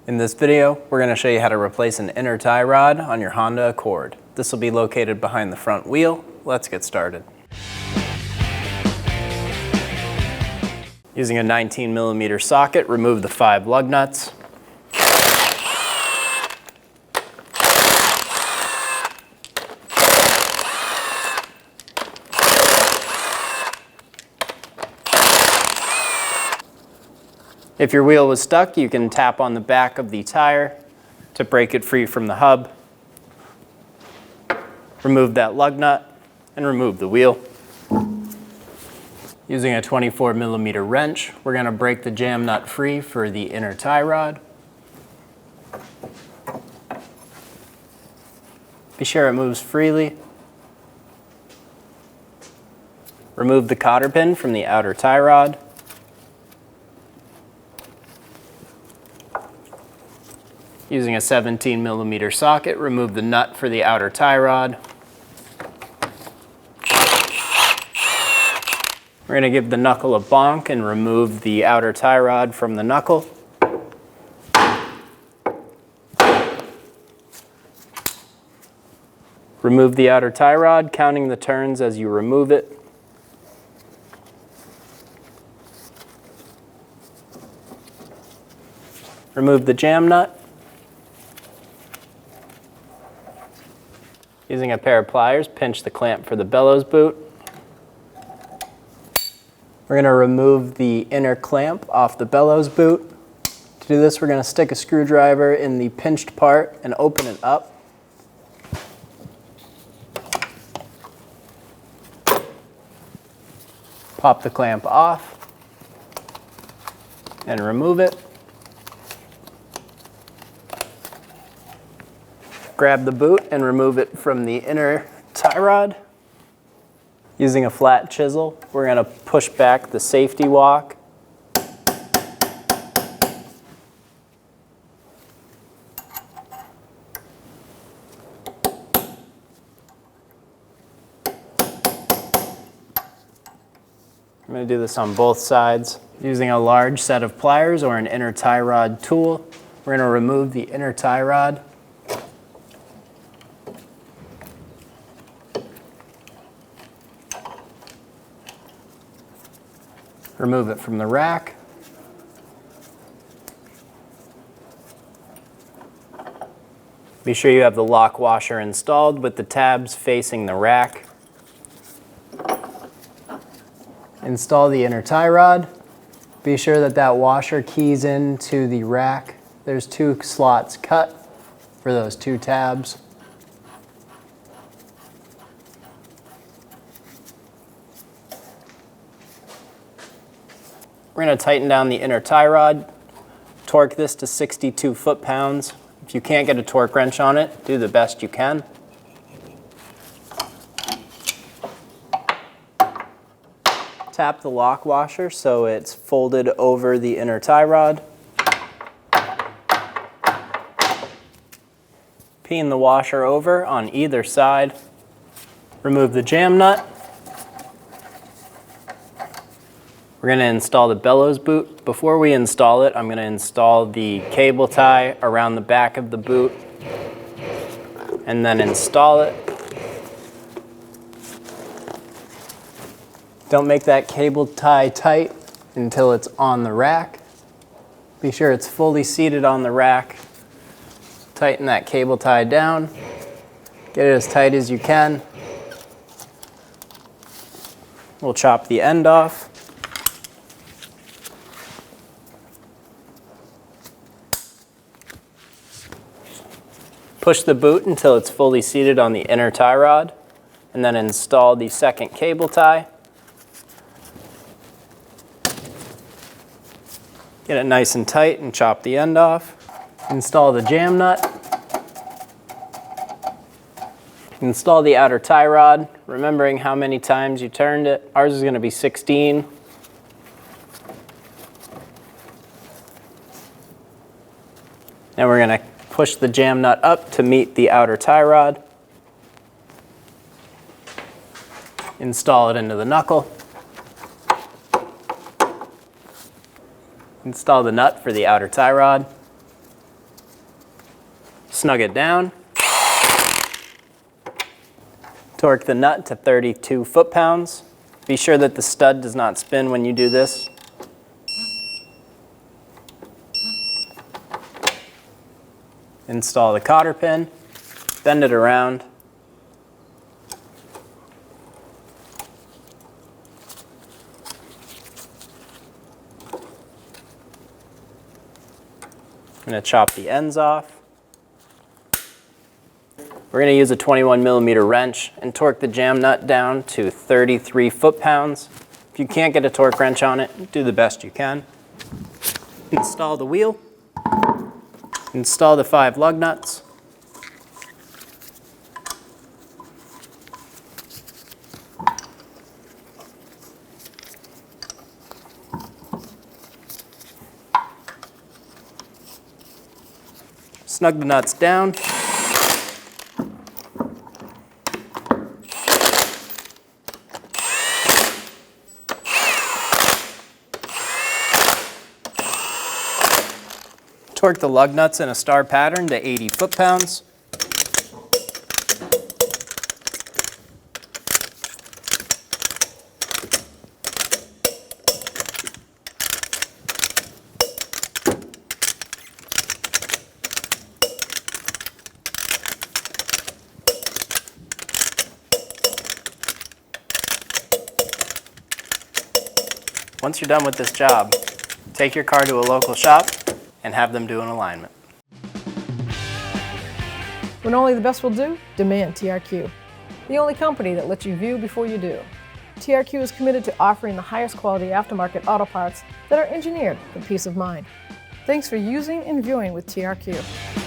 In this video, we're going to show you how to replace an inner tie rod on your Honda Accord. This will be located behind the front wheel. Let's get started. Using a 19mm socket, remove the 5 lug nuts. If your wheel was stuck, you can tap on the back of the tire to break it free from the hub. Remove that lug nut and remove the wheel. Using a 24mm wrench, we're going to break the jam nut free for the inner tie rod. Be sure it moves freely. Remove the cotter pin from the outer tie rod. Using a 17mm socket, remove the nut for the outer tie rod. We're going to give the knuckle a bonk and remove the outer tie rod from the knuckle. Remove the outer tie rod, counting the turns as you remove it. Remove the jam nut. Using a pair of pliers, pinch the clamp for the bellows boot. We're going to remove the inner clamp off the bellows boot. To do this, we're going to stick a screwdriver in the pinched part and open it up. Pop the clamp off and remove it. Grab the boot and remove it from the inner tie rod. Using a flat chisel, we're going to push back the safety walk. I'm going to do this on both sides. Using a large set of pliers or an inner tie rod tool, we're going to remove the inner tie rod. Remove it from the rack. Be sure you have the lock washer installed with the tabs facing the rack. Install the inner tie rod. Be sure that that washer keys into the rack. There's 2 slots cut for those 2 tabs. We're going to tighten down the inner tie rod, torque this to 62 foot-pounds. If you can't get a torque wrench on it, do the best you can. Tap the lock washer so it's folded over the inner tie rod. Peen the washer over on either side. Remove the jam nut. We're going to install the bellows boot. Before we install it, I'm going to install the cable tie around the back of the boot and then install it. Don't make that cable tie tight until it's on the rack. Be sure it's fully seated on the rack. Tighten that cable tie down. Get it as tight as you can. We'll chop the end off. Push the boot until it's fully seated on the inner tie rod, and then install the second cable tie. Get it nice and tight and chop the end off. Install the jam nut. Install the outer tie rod, remembering how many times you turned it. Ours is going to be 16. Now we're going to push the jam nut up to meet the outer tie rod. Install it into the knuckle. Install the nut for the outer tie rod. snug it down. Torque the nut to 32 foot-pounds. Be sure that the stud does not spin when you do this. Install the cotter pin, bend it around. I'm going to chop the ends off. We're going to use a 21mm wrench and torque the jam nut down to 33 foot-pounds. If you can't get a torque wrench on it, do the best you can. Install the wheel. Install the 5 lug nuts. Snug the nuts down. Torque the lug nuts in a star pattern to 80 foot-pounds. Once you're done with this job, take your car to a local shop and have them do an alignment. When only the best will do, demand TRQ. The only company that lets you view before you do. TRQ is committed to offering the highest quality aftermarket auto parts that are engineered for peace of mind. Thanks for using and viewing with TRQ.